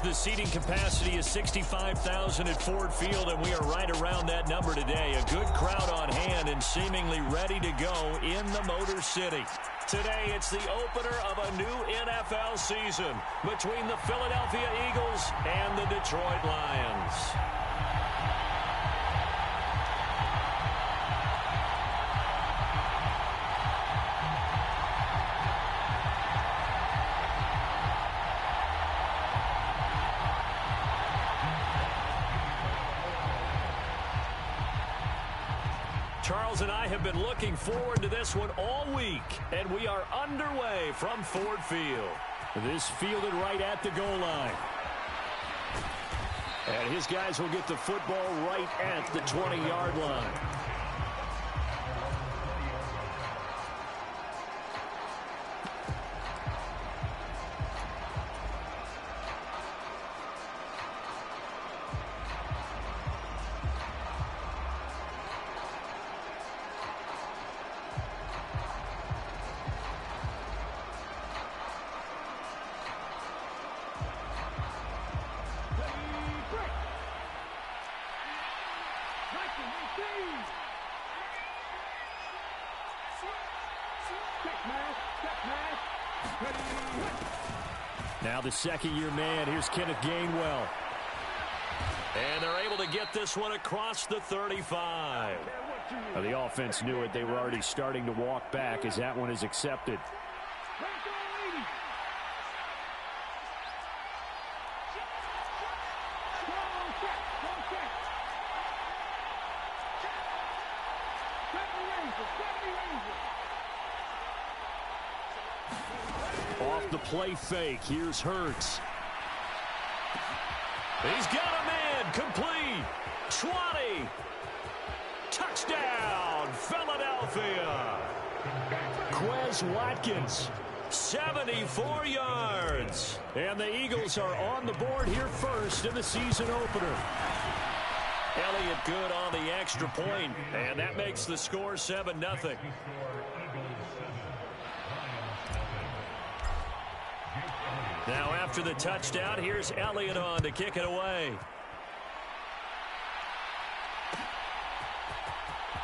The seating capacity is 65,000 at Ford Field, and we are right around that number today. A good crowd on hand and seemingly ready to go in the Motor City. Today, it's the opener of a new NFL season between the Philadelphia Eagles and the Detroit Lions. Charles and I have been looking forward to this one all week, and we are underway from Ford Field. This fielded right at the goal line. And his guys will get the football right at the 20-yard line. Now the second-year man. Here's Kenneth Gainwell. And they're able to get this one across the 35. Now the offense knew it. They were already starting to walk back as that one is accepted. Off the play fake. Here's Hurts. He's got a man. Complete. 20. Touchdown, Philadelphia. Quez Watkins, 74 yards. And the Eagles are on the board here first in the season opener. Elliott good on the extra point, and that makes the score 7-0. Now after the touchdown, here's Elliott on to kick it away.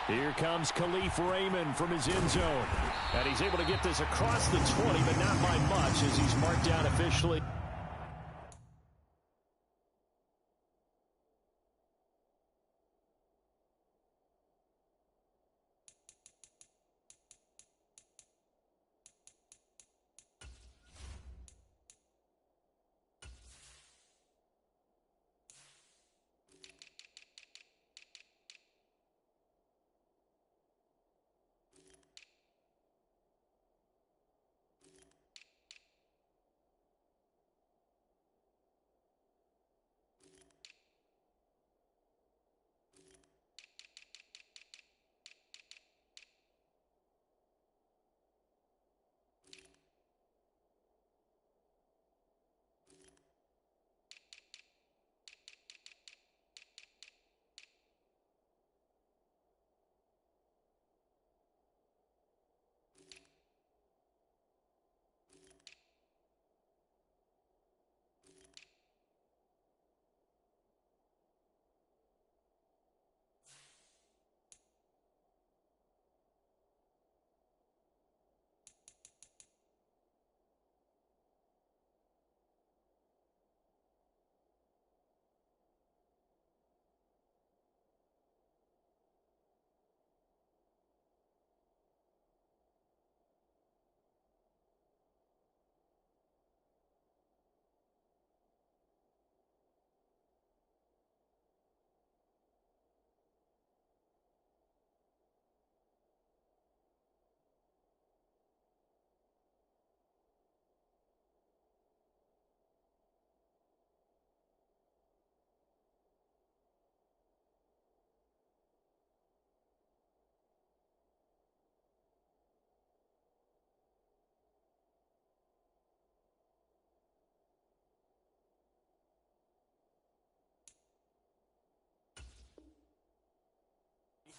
Here comes Khalif Raymond from his end zone. And he's able to get this across the 20, but not by much as he's marked down officially.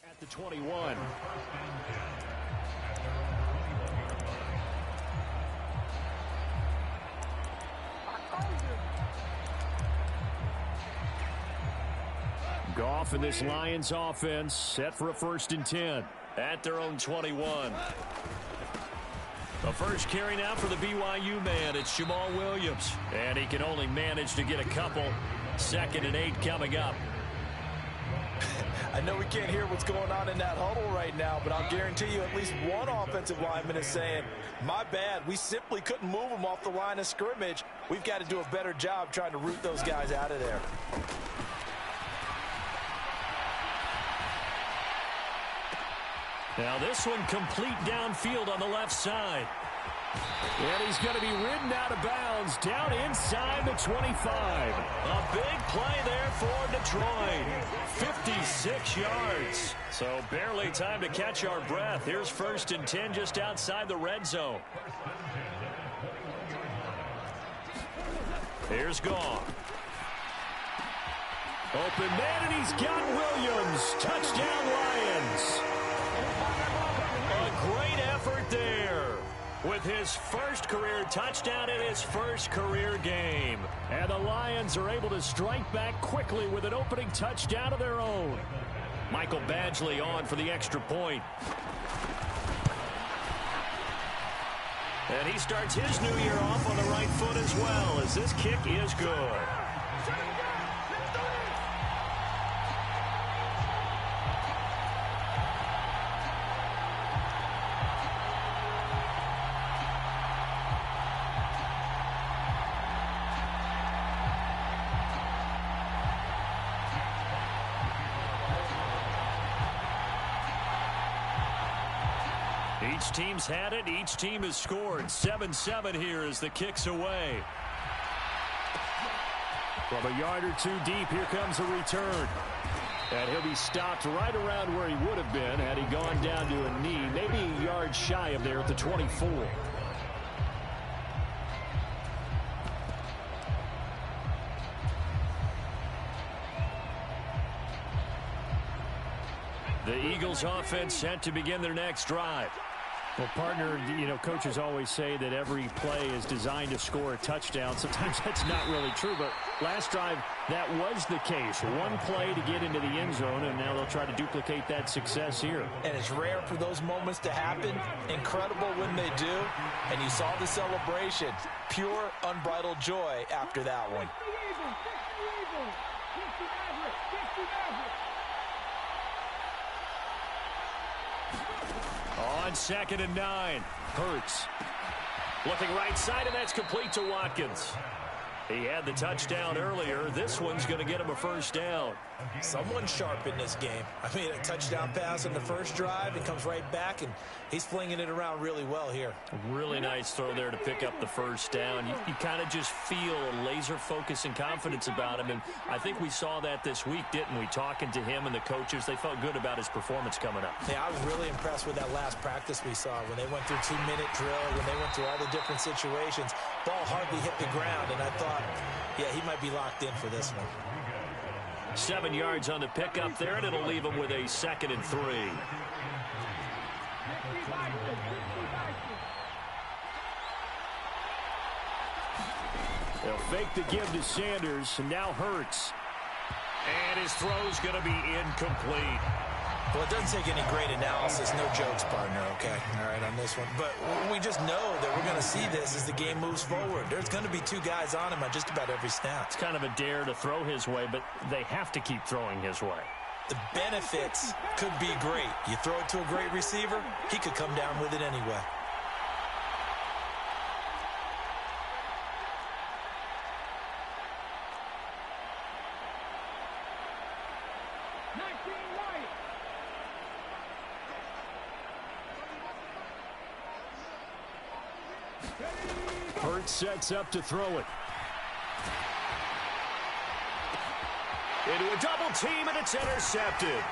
At the 21. Off in this Lions offense, set for a 1st and 10 at their own 21. The first carry now for the BYU man. It's Jamal Williams. And he can only manage to get a couple. 2nd and 8 coming up. I know we can't hear what's going on in that huddle right now, but I'll guarantee you at least one offensive lineman is saying, my bad, we simply couldn't move them off the line of scrimmage. We've got to do a better job trying to root those guys out of there. Now this one complete downfield on the left side. And he's going to be ridden out of bounds down inside the 25. A big play there for Detroit. 56 yards. So barely time to catch our breath. Here's 1st and 10 just outside the red zone. Here's Gone. Open man, and he's got Williams. Touchdown, Lions. A great effort there with his first career touchdown in his first career game. And the Lions are able to strike back quickly with an opening touchdown of their own. Michael Badgley on for the extra point. And he starts his new year off on the right foot as well, as this kick is good. Each team's had it. Each team has scored. 7-7 here as the kick's away. From a yard or two deep, here comes a return. And he'll be stopped right around where he would have been had he gone down to a knee. Maybe a yard shy of there at the 24. The Eagles offense set to begin their next drive. Well, partner, coaches always say that every play is designed to score a touchdown. Sometimes that's not really true, but last drive, that was the case. One play to get into the end zone, and now they'll try to duplicate that success here. And it's rare for those moments to happen. Incredible when they do. And you saw the celebration. Pure, unbridled joy after that one. On 2nd and 9, Hurts. Looking right side, and that's complete to Watkins. He had the touchdown earlier. This one's going to get him a 1st down. Someone sharp in this game. I mean, a touchdown pass on the first drive. It comes right back, and he's flinging it around really well here. A really nice throw there to pick up the 1st down. You kind of just feel a laser focus and confidence about him, and I think we saw that this week, didn't we? Talking to him and the coaches, they felt good about his performance coming up. Yeah, I was really impressed with that last practice we saw when they went through 2-minute drill, when they went through all the different situations. Ball hardly hit the ground, and I thought, yeah, he might be locked in for this one. 7 yards on the pickup there, and it'll leave him with a 2nd and 3. They'll fake the give to Sanders, and now Hurts. And his throw's going to be incomplete. Well, it doesn't take any great analysis. No jokes, partner, okay? All right, on this one. But we just know that we're going to see this as the game moves forward. There's going to be 2 guys on him on just about every snap. It's kind of a dare to throw his way, but they have to keep throwing his way. The benefits could be great. You throw it to a great receiver, he could come down with it anyway. Hurts sets up to throw it. Into a double team, and it's intercepted.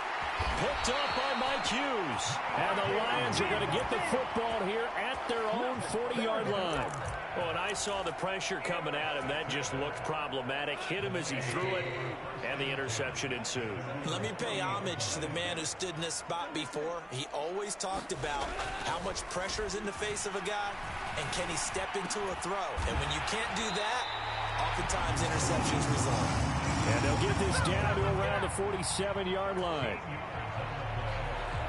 Picked up by Mike Hughes. And the Lions are going to get the football here at their own 40-yard line. Oh, and I saw the pressure coming at him. That just looked problematic. Hit him as he threw it, and the interception ensued. Let me pay homage to the man who stood in this spot before. He always talked about how much pressure is in the face of a guy, and can he step into a throw. And when you can't do that, oftentimes interceptions result. And they'll get this down to around the 47-yard line.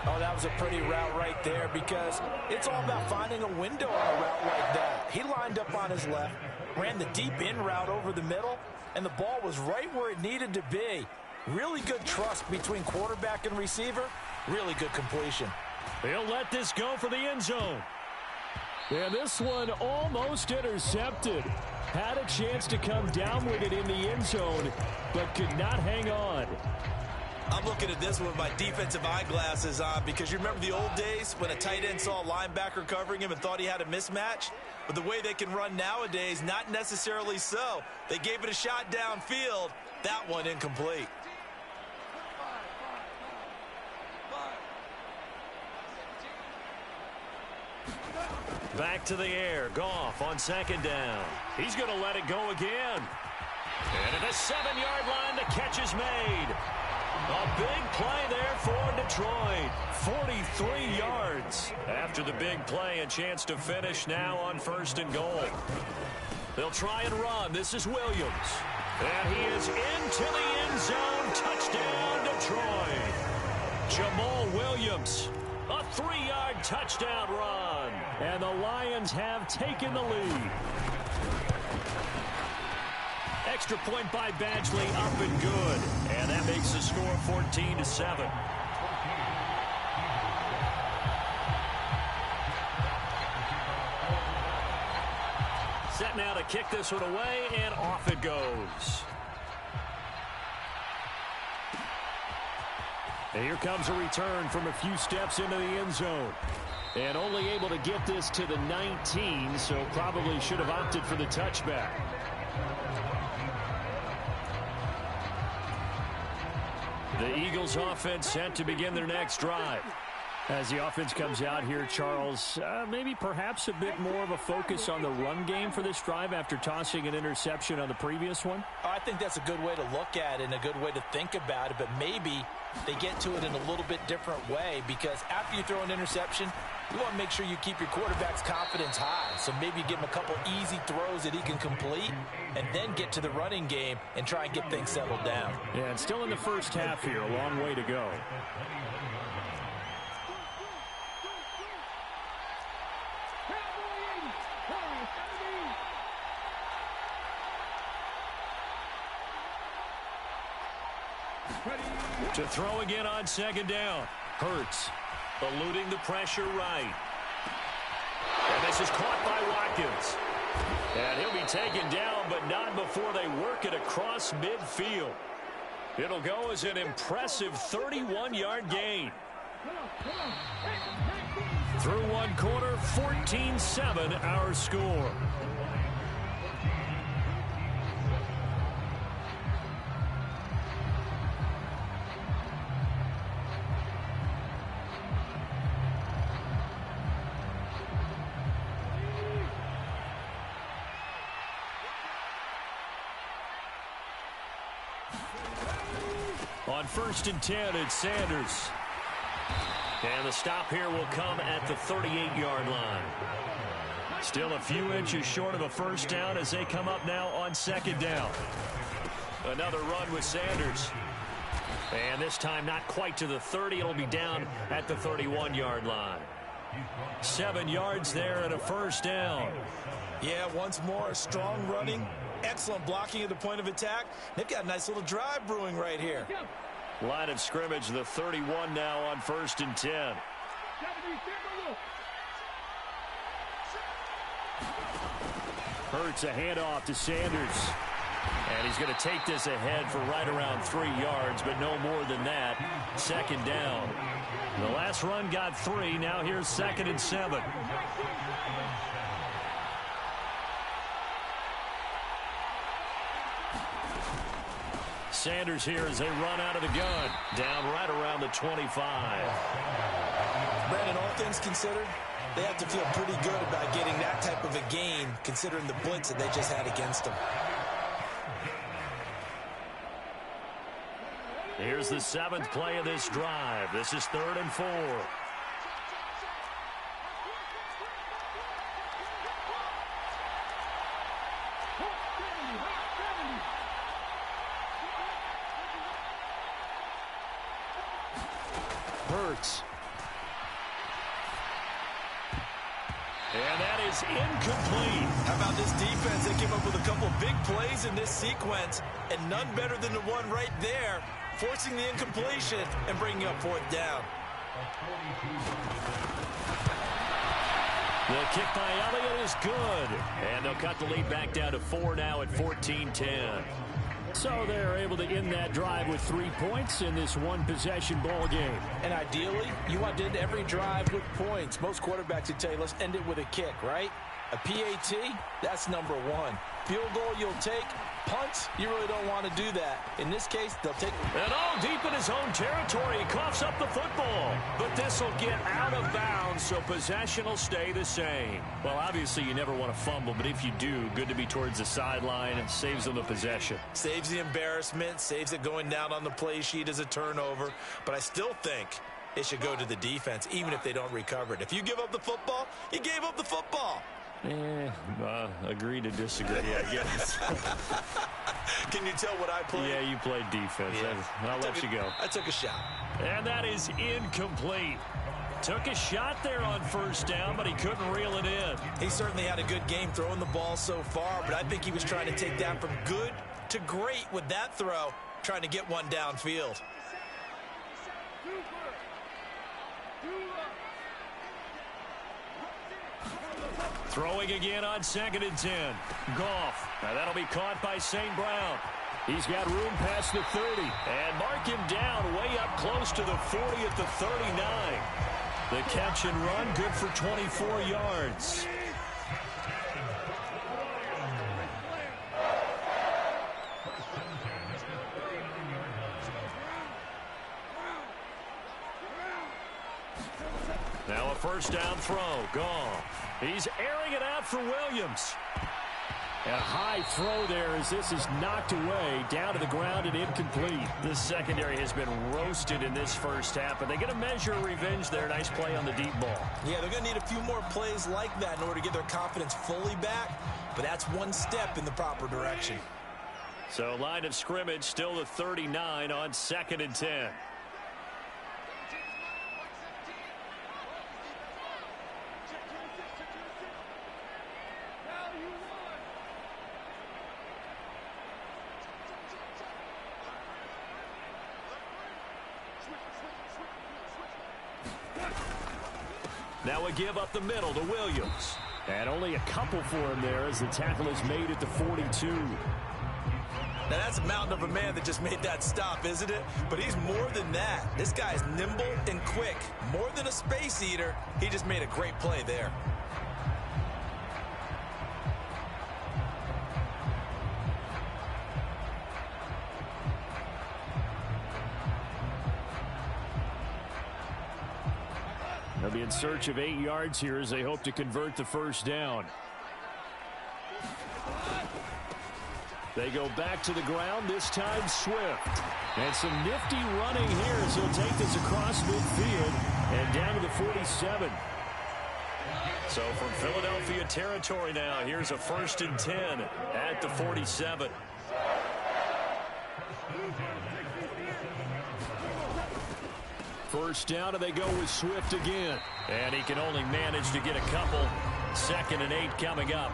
Oh, that was a pretty route right there because it's all about finding a window on a route like that. He lined up on his left, ran the deep in route over the middle, and the ball was right where it needed to be. Really good trust between quarterback and receiver. Really good completion. They'll let this go for the end zone. And this one almost intercepted. Had a chance to come down with it in the end zone, but could not hang on. I'm looking at this one with my defensive eyeglasses on because you remember the old days when a tight end saw a linebacker covering him and thought he had a mismatch? But the way they can run nowadays, not necessarily so. They gave it a shot downfield. That one incomplete. Back to the air. Goff on second down. He's going to let it go again. And at the 7-yard line, the catch is made. A big play there for Detroit. 43 yards. After the big play, a chance to finish now on 1st and goal. They'll try and run. This is Williams. And he is into the end zone. Touchdown, Detroit. Jamal Williams. A 3-yard touchdown run. And the Lions have taken the lead. Extra point by Badgley, up and good. And that makes the score 14-7. Set now to kick this one away, and off it goes. And here comes a return from a few steps into the end zone. And only able to get this to the 19, so probably should have opted for the touchback. The Eagles offense set to begin their next drive. As the offense comes out here, Charles, maybe perhaps a bit more of a focus on the run game for this drive after tossing an interception on the previous one? I think that's a good way to look at it and a good way to think about it, but maybe they get to it in a little bit different way because after you throw an interception, you want to make sure you keep your quarterback's confidence high. So maybe give him a couple easy throws that he can complete and then get to the running game and try and get things settled down. Yeah, and still in the first half here, a long way to go. To throw again on second down. Hurts eluding the pressure right. And this is caught by Watkins. And he'll be taken down, but not before they work it across midfield. It'll go as an impressive 31-yard gain. Through one quarter, 14-7 our score. On 1st and 10, it's Sanders. And the stop here will come at the 38-yard line. Still a few inches short of a first down as they come up now on second down. Another run with Sanders. And this time not quite to the 30. It'll be down at the 31-yard line. 7 yards there and a first down. Yeah, once more, strong running. Excellent blocking at the point of attack. They've got a nice little drive brewing right here. Line of scrimmage, the 31 now on 1st and 10. Hurts a handoff to Sanders. And he's going to take this ahead for right around 3 yards, but no more than that. Second down. The last run got 3. Now here's 2nd and 7. Sanders here as they run out of the gun. Down right around the 25. Brandon, all things considered, they have to feel pretty good about getting that type of a gain considering the blitz that they just had against them. Here's the 7th play of this drive. This is 3rd and 4. And that is incomplete. How about this defense? They came up with a couple big plays in this sequence, and none better than the one right there, forcing the incompletion and bringing up fourth down. The kick by Elliott is good. And they'll cut the lead back down to 4 now at 14-10. So they're able to end that drive with 3 points in this one-possession ball game. And ideally, you want to end every drive with points. Most quarterbacks would tell you, let's end it with a kick, right? A PAT, that's number one. Field goal you'll take. Punts, you really don't want to do that. In this case, they'll take... And all deep in his own territory, he coughs up the football. But this will get out of bounds, so possession will stay the same. Well, obviously, you never want to fumble, but if you do, good to be towards the sideline and saves them the possession. Saves the embarrassment, saves it going down on the play sheet as a turnover. But I still think it should go to the defense, even if they don't recover it. If you give up the football, you gave up the football. Agree to disagree, I guess. Can you tell what I played? Yeah, you played defense. Yeah. I'll let you go. I took a shot. And that is incomplete. Took a shot there on first down, but he couldn't reel it in. He certainly had a good game throwing the ball so far, but I think he was trying to take that from good to great with that throw, trying to get one downfield. Throwing again on 2nd and 10. Goff. Now that'll be caught by St. Brown. He's got room past the 30. And mark him down way up close to the 40 at the 39. The catch and run, good for 24 yards. Now a first down throw. Goff. He's airing it out for Williams. And a high throw there as this is knocked away, down to the ground and incomplete. This secondary has been roasted in this first half, but they're going to measure revenge there. Nice play on the deep ball. Yeah, they're going to need a few more plays like that in order to get their confidence fully back, but that's one step in the proper direction. So line of scrimmage still the 39 on 2nd and 10. Now a give up the middle to Williams. And only a couple for him there as the tackle is made at the 42. Now that's a mountain of a man that just made that stop, isn't it? But he's more than that. This guy's nimble and quick. More than a space eater, he just made a great play there. They'll be in search of 8 yards here as they hope to convert the first down. They go back to the ground, this time Swift. And some nifty running here as he'll take this across midfield and down to the 47. So from Philadelphia territory now, here's a 1st and 10 at the 47. First down, and they go with Swift again. And he can only manage to get a couple. 2nd and 8 coming up.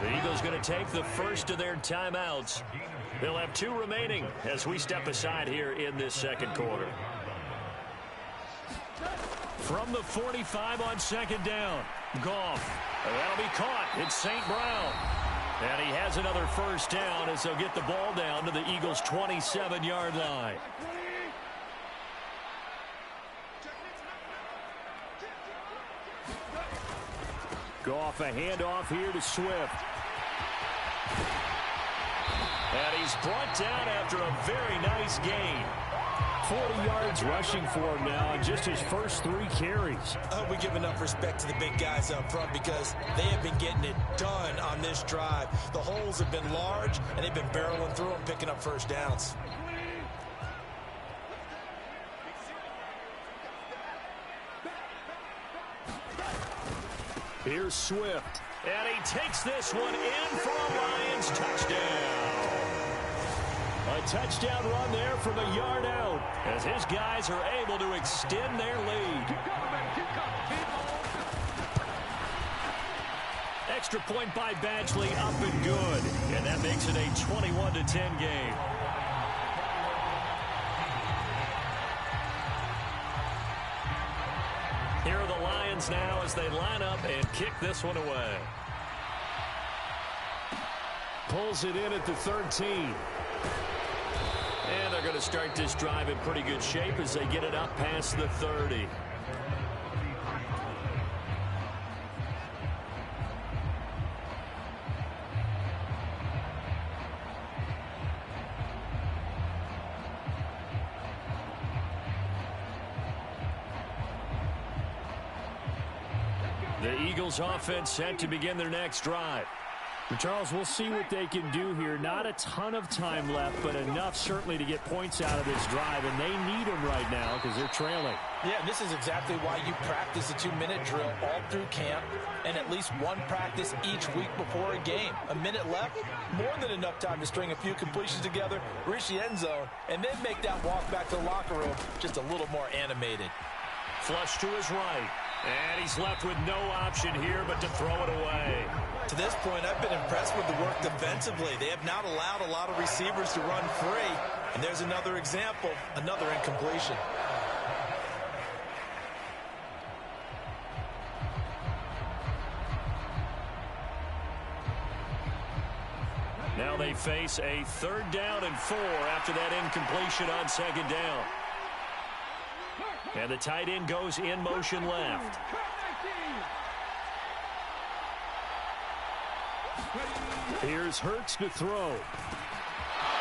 The Eagles going to take the first of their timeouts. They'll have 2 remaining as we step aside here in this second quarter. From the 45 on 2nd down. Goff. That'll be caught. It's St. Brown. And he has another first down as they'll get the ball down to the Eagles' 27-yard line. Goff, a handoff here to Swift. And he's brought down after a very nice gain. 40 yards rushing for him now in just his first 3 carries. I hope we give enough respect to the big guys up front because they have been getting it done on this drive. The holes have been large, and they've been barreling through them, picking up first downs. Here's Swift. And he takes this one in for a Lions touchdown. A touchdown run there from a yard out as his guys are able to extend their lead. extra point by Badgley, up and good. And that makes it a 21-10 game. Here are the Lions now as they line up and kick this one away. Pulls it in at the 13. And they're going to start this drive in pretty good shape as they get it up past the 30. The Eagles offense set to begin their next drive. Charles, we'll see what they can do here. Not a ton of time left, but enough certainly to get points out of this drive, and they need them right now because they're trailing. Yeah, this is exactly why you practice a 2-minute drill all through camp and at least one practice each week before a game. A minute left, more than enough time to string a few completions together, reach the end zone, and then make that walk back to the locker room just a little more animated. Flush to his right. And he's left with no option here but to throw it away. To this point, I've been impressed with the work defensively. They have not allowed a lot of receivers to run free. And there's another example, another incompletion. Now they face a 3rd down and 4 after that incompletion on 2nd down. And the tight end goes in motion left. Here's Hurts to throw.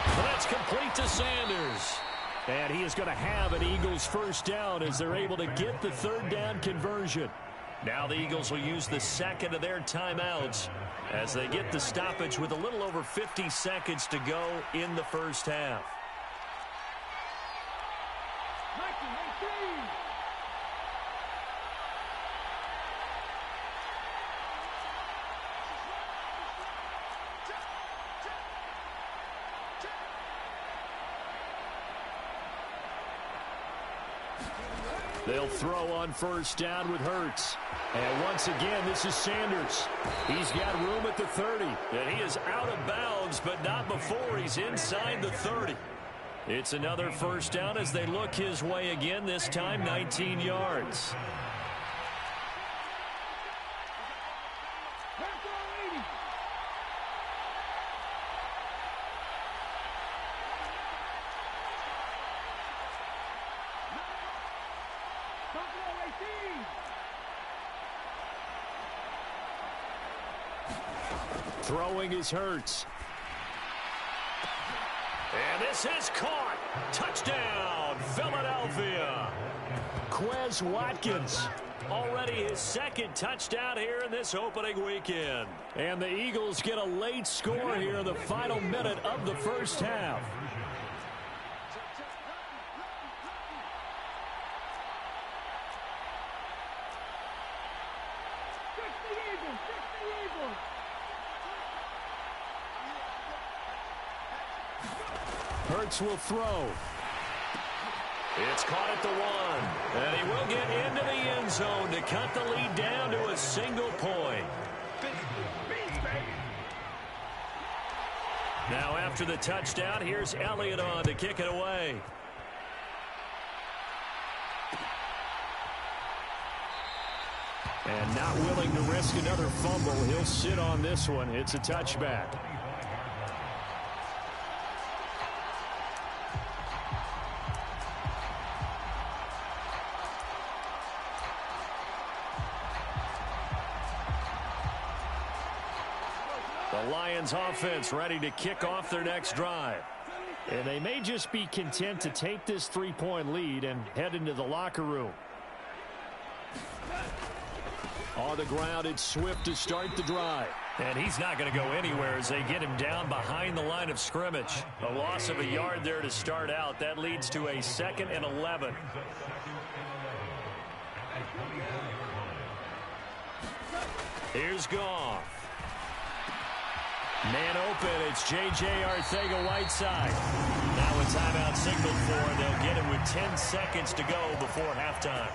That's complete to Sanders. And he is going to have an Eagles 1st down as they're able to get the 3rd down conversion. Now the Eagles will use the 2nd of their timeouts as they get the stoppage with a little over 50 seconds to go in the first half. They'll throw on 1st down with Hurts. And once again, this is Sanders. He's got room at the 30. And he is out of bounds, but not before he's inside the 30. It's another 1st down as they look his way again, this time 19 yards. Throwing is Hurts. And this is caught. Touchdown, Philadelphia. Quez Watkins. Already his 2nd touchdown here in this opening weekend. And the Eagles get a late score here in the final minute of the first half. Hurts will throw. It's caught at the 1. And he will get into the end zone to cut the lead down to a single point. Now after the touchdown, here's Elliott on to kick it away. And not willing to risk another fumble, he'll sit on this one. It's a touchback. The Lions offense ready to kick off their next drive. And they may just be content to take this 3-point lead and head into the locker room. On the ground, it's Swift to start the drive. And he's not going to go anywhere as they get him down behind the line of scrimmage. A loss of a yard there to start out. That leads to a 2nd and 11. Here's Goff. Man open, it's J.J. Arcega-Whiteside. Now a timeout signaled for, and they'll get it with 10 seconds to go before halftime.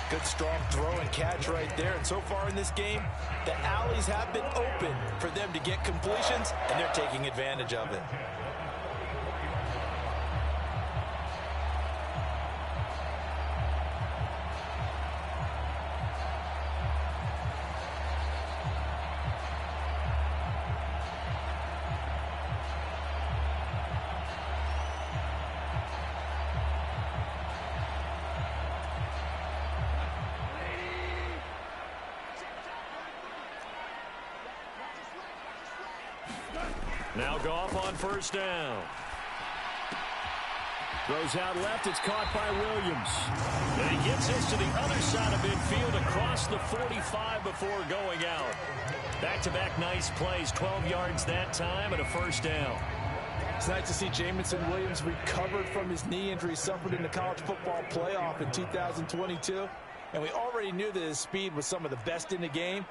Good strong throw and catch right there. And so far in this game, the alleys have been open for them to get completions, and they're taking advantage of it. Now Goff on first down. Throws out left. It's caught by Williams. And he gets this to the other side of midfield across the 45 before going out. Back-to-back nice plays. 12 yards that time and a first down. It's nice to see Jameson Williams recovered from his knee injury suffered in the college football playoff in 2022. And we already knew that his speed was some of the best in the game.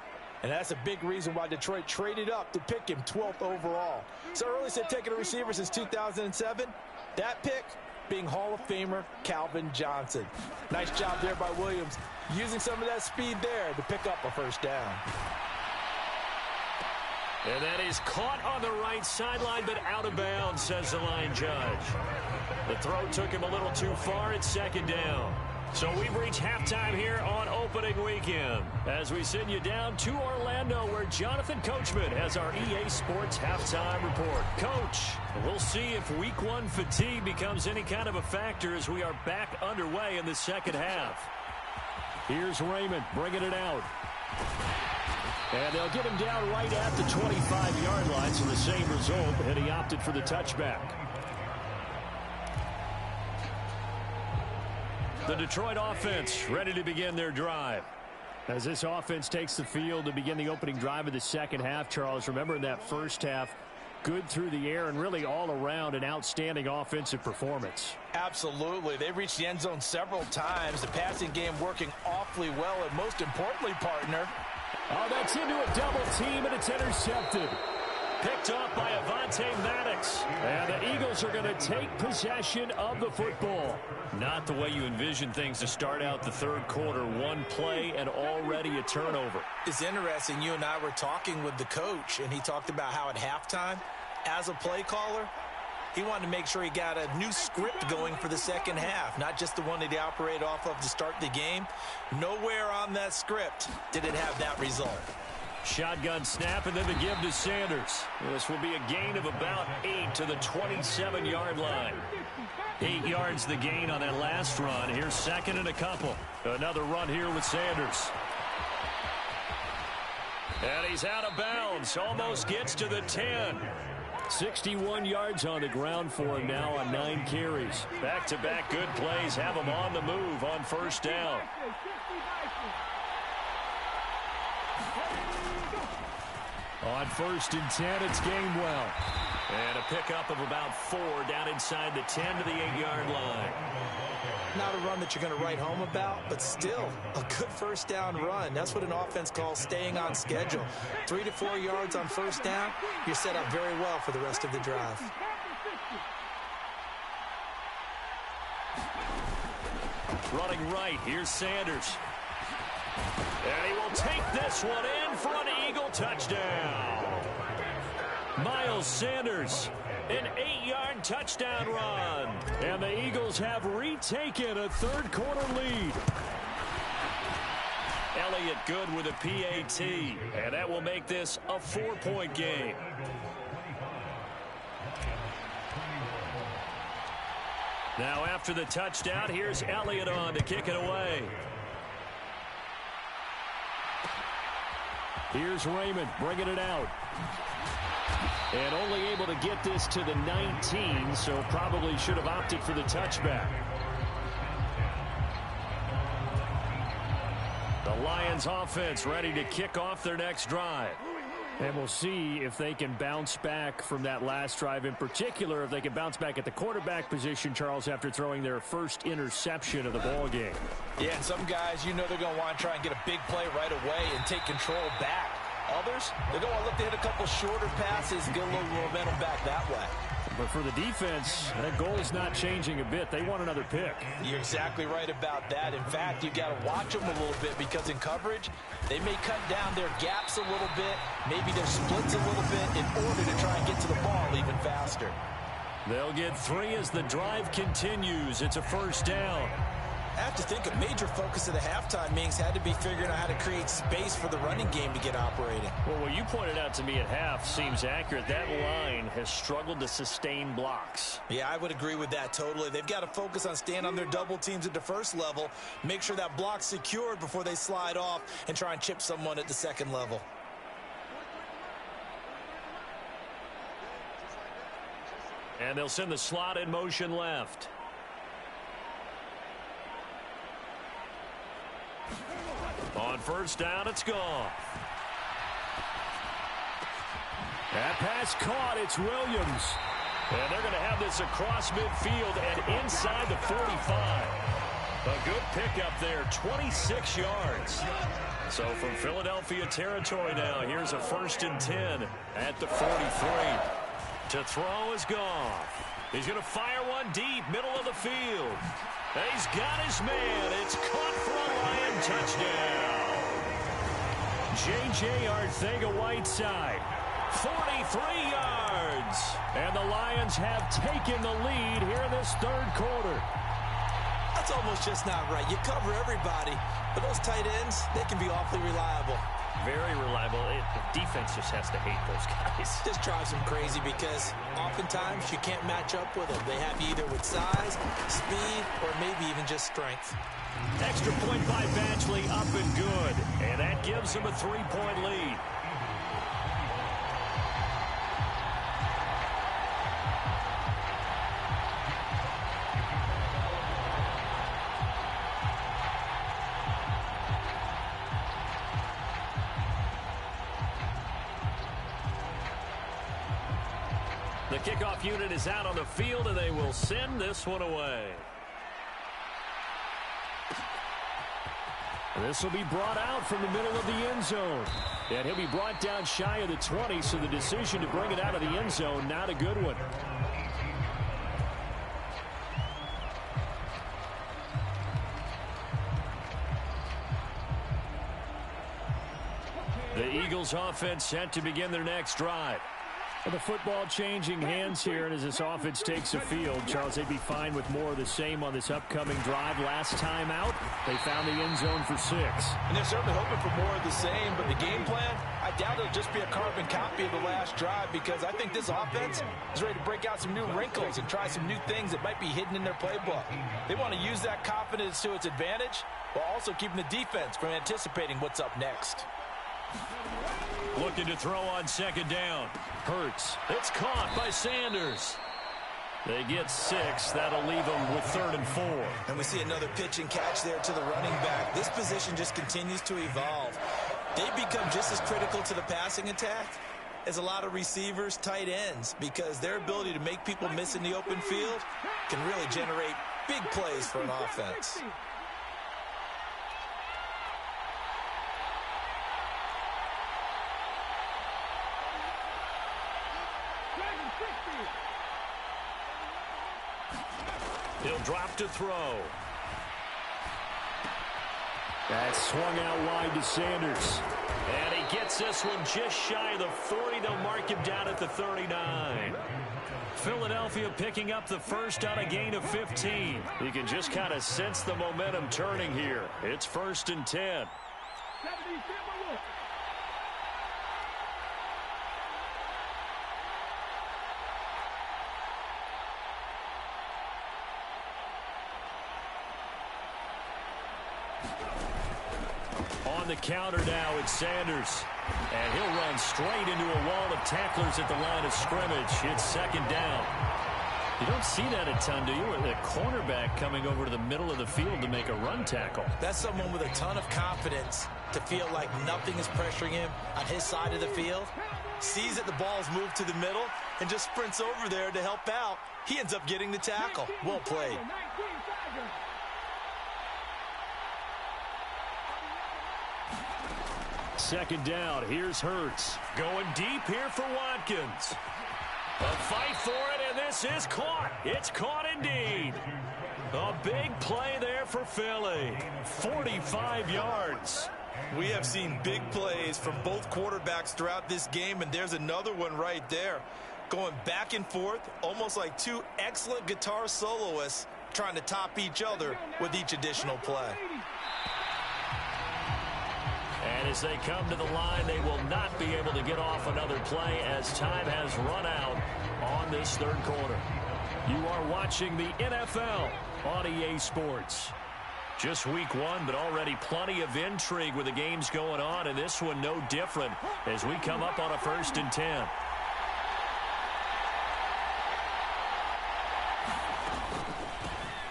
And that's a big reason why Detroit traded up to pick him 12th overall. So early said taking a receiver since 2007. That pick being Hall of Famer Calvin Johnson. Nice job there by Williams, using some of that speed there to pick up a first down. And that is caught on the right sideline, but out of bounds, says the line judge. The throw took him a little too far. It's second down. So we've reached halftime here on opening weekend as we send you down to Orlando where Jonathan Coachman has our EA Sports halftime report. Coach, we'll see if week one fatigue becomes any kind of a factor as we are back underway in the second half. Here's Raymond bringing it out. And they'll get him down right at the 25-yard line, so the same result, and he opted for the touchback. The Detroit offense ready to begin their drive. As this offense takes the field to begin the opening drive of the second half, Charles, remember in that first half, good through the air and really all around an outstanding offensive performance. Absolutely. They reached the end zone several times. The passing game working awfully well, and most importantly, partner. Oh, that's into a double team, and it's intercepted. Picked off by Avonte Maddox. And the Eagles are going to take possession of the football. Not the way you envision things to start out the third quarter. One play and already a turnover. It's interesting. You and I were talking with the coach, and he talked about how at halftime, as a play caller, he wanted to make sure he got a new script going for the second half, not just the one that he operated off of to start the game. Nowhere on that script did it have that result. Shotgun snap and then the give to Sanders. This will be a gain of about 8 to the 27-yard line. 8 yards the gain on that last run. Here's second and a couple. Another run here with Sanders. And he's out of bounds. Almost gets to the 10. 61 yards on the ground for him now on 9 carries. Back-to-back good plays have him on the move on first down. On first and 10, it's Gainwell. And a pickup of about 4 down inside the 10 to the 8-yard line. Not a run that you're going to write home about, but still a good first down run. That's what an offense calls staying on schedule. 3 to 4 yards on first down, you're set up very well for the rest of the drive. Running right, here's Sanders. And he will take this one in for an Eagle touchdown. Miles Sanders, an 8-yard touchdown run. And the Eagles have retaken a third quarter lead. Elliott good with a PAT. And that will make this a 4-point game. Now after the touchdown, here's Elliott on to kick it away. Here's Raymond bringing it out. And only able to get this to the 19, so probably should have opted for the touchback. The Lions offense ready to kick off their next drive. And we'll see if they can bounce back from that last drive. In particular, if they can bounce back at the quarterback position, Charles, after throwing their first interception of the ball game. Yeah, and some guys, you know they're going to want to try and get a big play right away and take control back. Others, they're going to look to hit a couple shorter passes and get a little momentum back that way. But for the defense, that goal's not changing a bit. They want another pick. You're exactly right about that. In fact, you've got to watch them a little bit because in coverage, they may cut down their gaps a little bit, maybe their splits a little bit in order to try and get to the ball even faster. They'll get 3 as the drive continues. It's a first down. I have to think a major focus of the halftime meetings had to be figuring out how to create space for the running game to get operating. Well, what you pointed out to me at half seems accurate. That line has struggled to sustain blocks. Yeah, I would agree with that totally. They've got to focus on staying on their double teams at the first level, make sure that block's secured before they slide off and try and chip someone at the second level. And they'll send the slot in motion left. On first down, it's gone. That pass caught. It's Williams. And they're going to have this across midfield and inside the 45. A good pickup there, 26 yards. So from Philadelphia territory now, here's a 1st and 10 at the 43. To throw is Goff. He's going to fire one deep, middle of the field. He's got his man. It's caught for a Lion touchdown. J.J. Arcega-Whiteside, 43 yards. And the Lions have taken the lead here in this third quarter. That's almost just not right. You cover everybody, but those tight ends, they can be awfully reliable. Very reliable. The defense just has to hate those guys. This drives them crazy because oftentimes you can't match up with them. They have you either with size, speed, or maybe even just strength. Extra point by Badgley, up and good. And that gives them a 3-point lead. The kickoff unit is out on the field, and they will send this one away. This will be brought out from the middle of the end zone. And he'll be brought down shy of the 20, so the decision to bring it out of the end zone, not a good one. The Eagles offense set to begin their next drive. And the football changing hands here, and as this offense takes the field, Charles, they'd be fine with more of the same on this upcoming drive. Last time out, they found the end zone for 6. And they're certainly hoping for more of the same, but the game plan, I doubt it'll just be a carbon copy of the last drive because I think this offense is ready to break out some new wrinkles and try some new things that might be hidden in their playbook. They want to use that confidence to its advantage while also keeping the defense from anticipating what's up next. Looking to throw on second down. Hurts. It's caught by Sanders. They get 6. That'll leave them with 3rd and 4. And we see another pitch and catch there to the running back. This position just continues to evolve. They become just as critical to the passing attack as a lot of receivers, tight ends, because their ability to make people miss in the open field can really generate big plays for an offense. He'll drop to throw. That's swung out wide to Sanders. And he gets this one just shy of the 40. They'll mark him down at the 39. Philadelphia picking up the first on a gain of 15. You can just kind of sense the momentum turning here. It's 1st and 10. On the counter now, it's Sanders. And he'll run straight into a wall of tacklers at the line of scrimmage. It's 2nd down. You don't see that a ton, do you? The cornerback coming over to the middle of the field to make a run tackle. That's someone with a ton of confidence to feel like nothing is pressuring him on his side of the field. Sees that the ball's moved to the middle and just sprints over there to help out. He ends up getting the tackle. Well played. Second down. Here's Hurts. Going deep here for Watkins. A fight for it, and this is caught. It's caught indeed. A big play there for Philly. 45 yards. We have seen big plays from both quarterbacks throughout this game, and there's another one right there. Going back and forth, almost like two excellent guitar soloists trying to top each other with each additional play. And as they come to the line, they will not be able to get off another play as time has run out on this third quarter. You are watching the NFL on EA Sports. Just week one, but already plenty of intrigue with the games going on, and this one no different as we come up on a 1st and 10.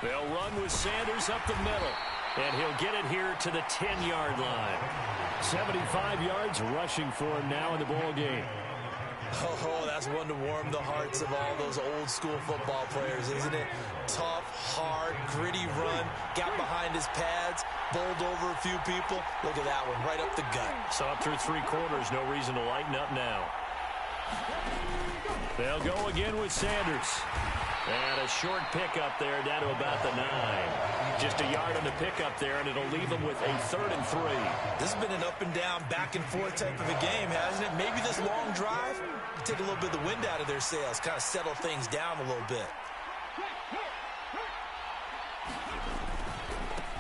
They'll run with Sanders up the middle, and he'll get it here to the 10-yard line. 75 yards rushing for him now in the ball game. Oh, that's one to warm the hearts of all those old school football players, isn't it? Tough, hard, gritty run, got behind his pads, bowled over a few people. Look at that one, right up the gut. So up through 3 quarters, no reason to lighten up now. They'll go again with Sanders. And a short pickup there down to about the 9. Just a yard on the pickup there, and it'll leave them with a 3rd and 3. This has been an up and down, back and forth type of a game, hasn't it? Maybe this long drive take a little bit of the wind out of their sails, kind of settle things down a little bit.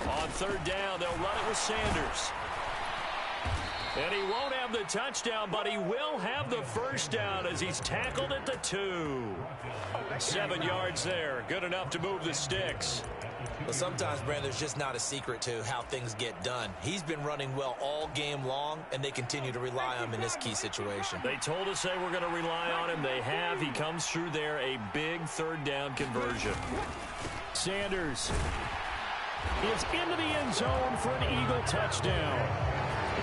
On 3rd down, they'll run it with Sanders. And he won't have the touchdown, but he will have the 1st down as he's tackled at the 2. 7 yards there. Good enough to move the sticks. Well, sometimes, Brand, there's just not a secret to how things get done. He's been running well all game long, and they continue to rely on him in this key situation. They told us they were going to rely on him. They have. He comes through there, a big 3rd down conversion. Sanders is into the end zone for an Eagle touchdown.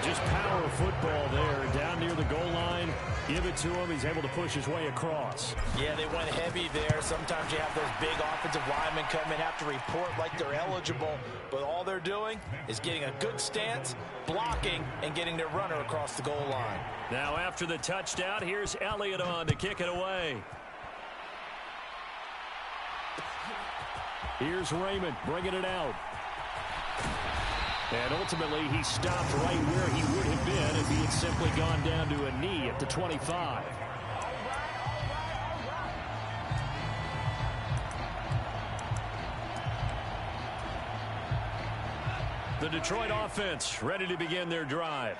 Just power football there, down near the goal line. Give it to him. He's able to push his way across. Yeah, they went heavy there. Sometimes you have those big offensive linemen come in, have to report like they're eligible, but all they're doing is getting a good stance, blocking, and getting their runner across the goal line. Now after the touchdown, here's Elliott on to kick it away. Here's Raymond bringing it out. And ultimately, he stopped right where he would have been if he had simply gone down to a knee at the 25. The Detroit offense ready to begin their drive.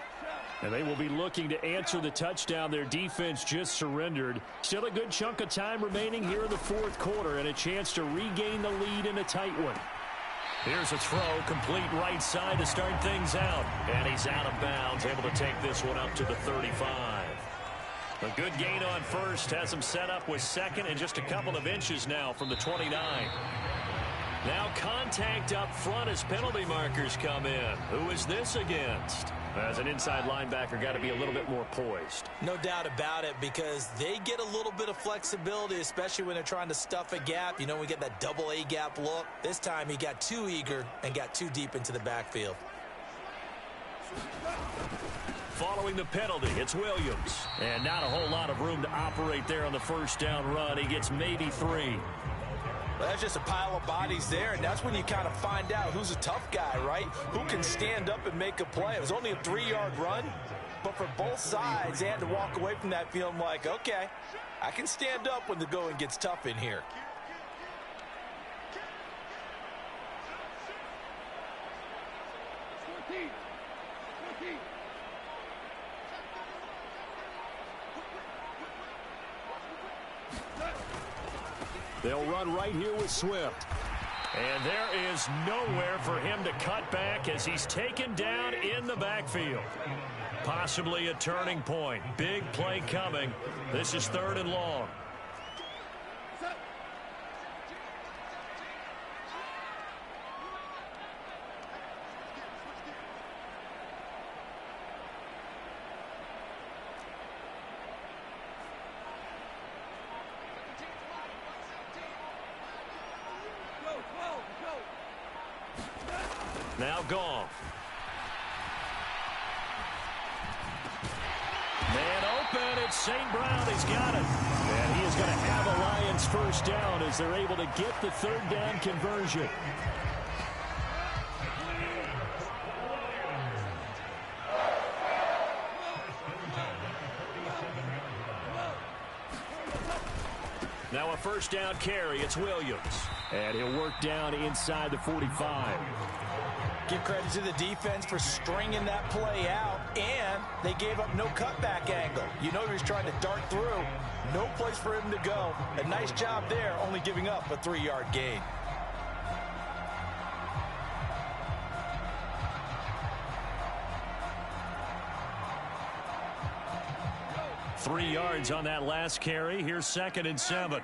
And they will be looking to answer the touchdown their defense just surrendered. Still a good chunk of time remaining here in the 4th quarter and a chance to regain the lead in a tight one. Here's a throw, complete right side to start things out. And he's out of bounds, able to take this one up to the 35. A good gain on 1st, has him set up with 2nd and just a couple of inches now from the 29. Now contact up front as penalty markers come in. Who is this against? As an inside linebacker, got to be a little bit more poised. No doubt about it, because they get a little bit of flexibility, especially when they're trying to stuff a gap. You know, we get that double A gap look. This time he got too eager and got too deep into the backfield. Following the penalty, it's Williams. And not a whole lot of room to operate there on the 1st down run. He gets maybe 3. Well, that's just a pile of bodies there, and that's when you kind of find out who's a tough guy, right? Who can stand up and make a play. It was only a 3-yard run, but for both sides, they had to walk away from that feeling like, okay, I can stand up when the going gets tough in here. They'll run right here with Swift. And there is nowhere for him to cut back as he's taken down in the backfield. Possibly a turning point. Big play coming. This is 3rd and long. Now Goff. Man open, it's St. Brown has got it. And he is going to have a Lions first down as they're able to get the third down conversion. Now a first down carry. It's Williams. And he'll work down inside the 45. Give credit to the defense for stringing that play out, and they gave up no cutback angle. You know he was trying to dart through. No place for him to go. A nice job there, only giving up a 3-yard gain. Three yards on that last carry. Here's 2nd and 7.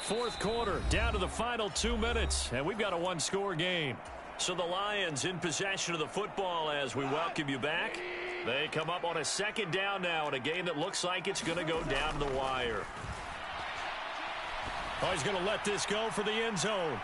Fourth quarter, down to the final 2 minutes, and we've got a one-score game. So the Lions in possession of the football as we welcome you back. They come up on a second down now in a game that looks like it's going to go down to the wire. Oh, he's going to let this go for the end zone.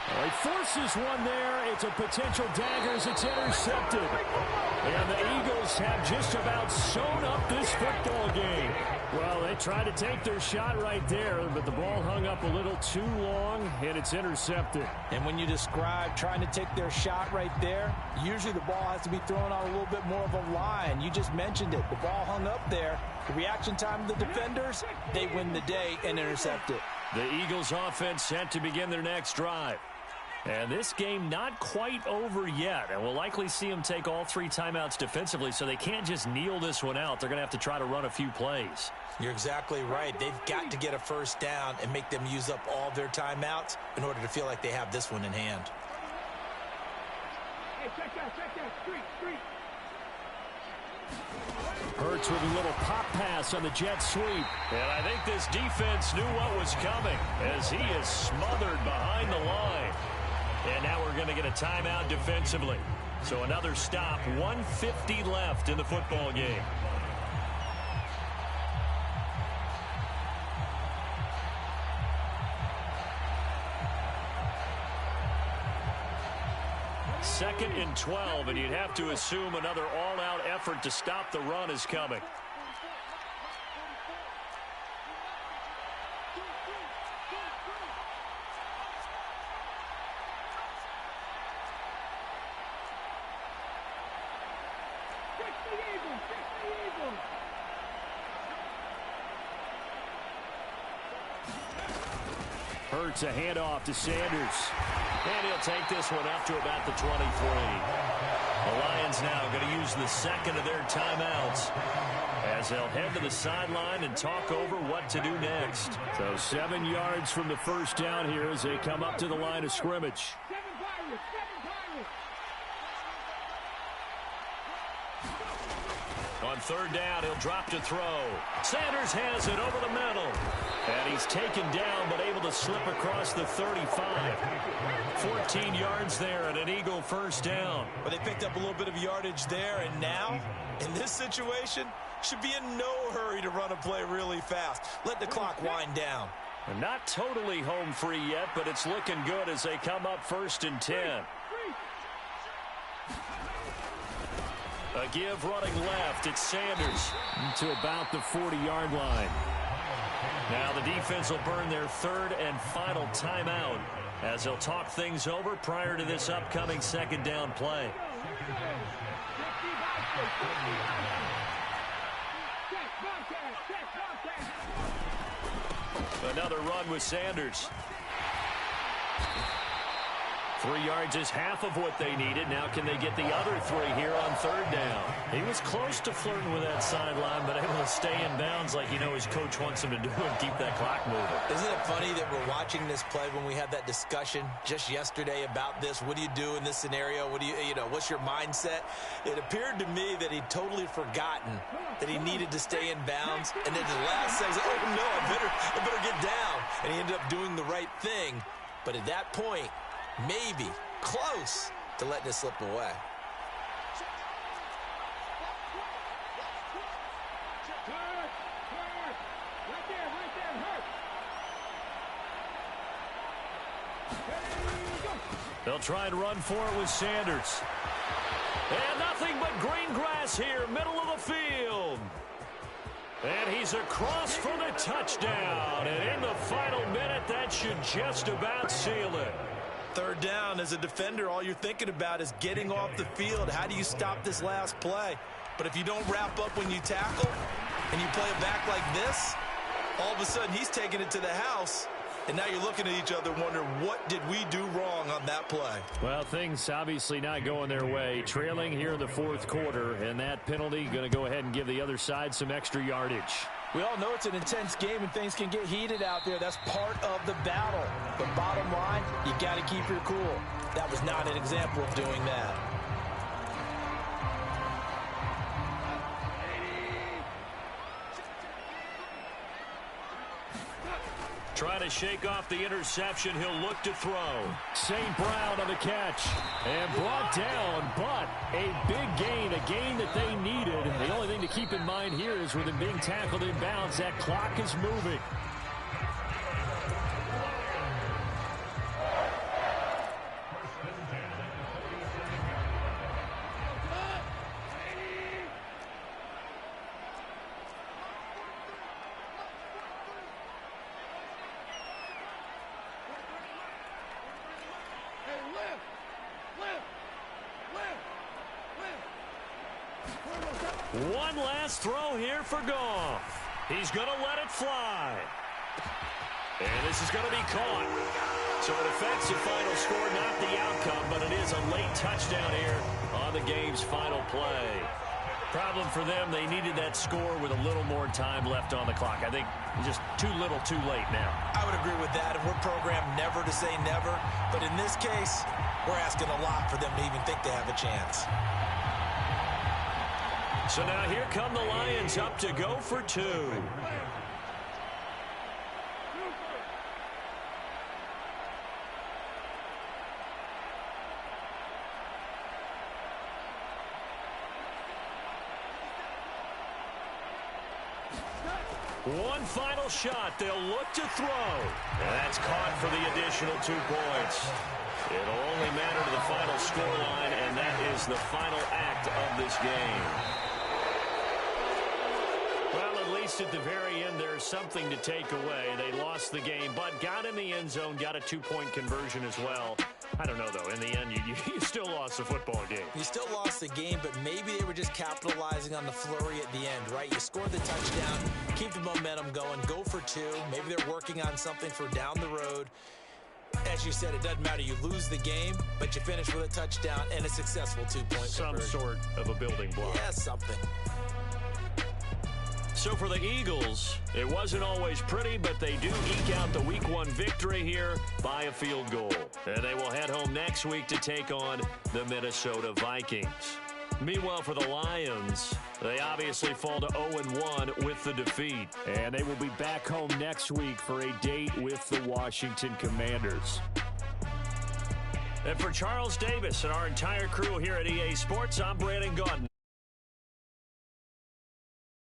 Well, he forces one there. It's a potential dagger as it's intercepted. And the Eagles have just about sewn up this football game. Well, they tried to take their shot right there, but the ball hung up a little too long, and it's intercepted. And when you describe trying to take their shot right there, usually the ball has to be thrown on a little bit more of a line. You just mentioned it. The ball hung up there. The reaction time of the defenders, they win the day and intercept it. The Eagles offense set to begin their next drive. And this game not quite over yet. And we'll likely see them take all 3 timeouts defensively, so they can't just kneel this one out. They're going to have to try to run a few plays. You're exactly right. They've got to get a first down and make them use up all their timeouts in order to feel like they have this one in hand. Hey, check that, street. Hurts with a little pop pass on the jet sweep. And I think this defense knew what was coming as he is smothered behind the line. And now we're going to get a timeout defensively. So another stop, 1:50 left in the football game. Second and 12, and you'd have to assume another all-out effort to stop the run is coming. Hurts a handoff to Sanders. And he'll take this one up to about the 23. The Lions now going to use the second of their timeouts as they'll head to the sideline and talk over what to do next. So 7 yards from the first down here as they come up to the line of scrimmage. On third down, he'll drop to throw. Sanders has it over the middle. And he's taken down, but able to slip across the 35. 14 yards there and an Eagle first down. But they picked up a little bit of yardage there, and now, in this situation, should be in no hurry to run a play really fast. Let the clock wind down. And not totally home free yet, but it's looking good as they come up 1st and 10. A give running left. It's Sanders to about the 40-yard line. Now the defense will burn their third and final timeout as they'll talk things over prior to this upcoming second down play. Another run with Sanders. 3 yards is half of what they needed. Now can they get the other 3 here on third down? He was close to flirting with that sideline, but able to stay in bounds like you know his coach wants him to do and keep that clock moving. Isn't it funny that we're watching this play when we had that discussion just yesterday about this? What do you do in this scenario? What do you know, what's your mindset? It appeared to me that he'd totally forgotten that he needed to stay in bounds. And then the last second, oh no, I better get down. And he ended up doing the right thing. But at that point, maybe close to letting it slip away. They'll try and run for it with Sanders. And nothing but green grass here, middle of the field. And he's across for the touchdown. And in the final minute, that should just about seal it. Third down, as a defender, all you're thinking about is getting off the field. How do you stop this last play? But if you don't wrap up when you tackle and you play it back like this, all of a sudden he's taking it to the house. And now you're looking at each other wondering, what did we do wrong on that play? Well, things obviously not going their way. Trailing here in the fourth quarter, and that penalty going to go ahead and give the other side some extra yardage. We all know it's an intense game and things can get heated out there. That's part of the battle. But bottom line, you got to keep your cool. That was not an example of doing that. Trying to shake off the interception. He'll look to throw. St. Brown on the catch. And brought down, but a big gain, a gain that they needed. The only thing to keep in mind here is with him being tackled in bounds, that clock is moving. One last throw here for Goff. He's going to let it fly. And this is going to be caught. So an offensive final score, not the outcome, but it is a late touchdown here on the game's final play. Problem for them, they needed that score with a little more time left on the clock. I think just too little, too late now. I would agree with that, and we're programmed never to say never. But in this case, we're asking a lot for them to even think they have a chance. So now here come the Lions up to go for two. One final shot. They'll look to throw. And that's caught for the additional 2 points. It'll only matter to the final scoreline, and that is the final act of this game. Well, at least at the very end, there's something to take away. They lost the game, but got in the end zone, got a 2-point conversion as well. I don't know, though. In the end, you still lost the football game. You still lost the game, but maybe they were just capitalizing on the flurry at the end, right? You score the touchdown, keep the momentum going, go for 2. Maybe they're working on something for down the road. As you said, it doesn't matter. You lose the game, but you finish with a touchdown and a successful 2-point conversion. Some sort of a building block. Yeah, something. So for the Eagles, it wasn't always pretty, but they do eke out the Week 1 victory here by a field goal. And they will head home next week to take on the Minnesota Vikings. Meanwhile, for the Lions, they obviously fall to 0-1 with the defeat. And they will be back home next week for a date with the Washington Commanders. And for Charles Davis and our entire crew here at EA Sports, I'm Brandon Gaudin.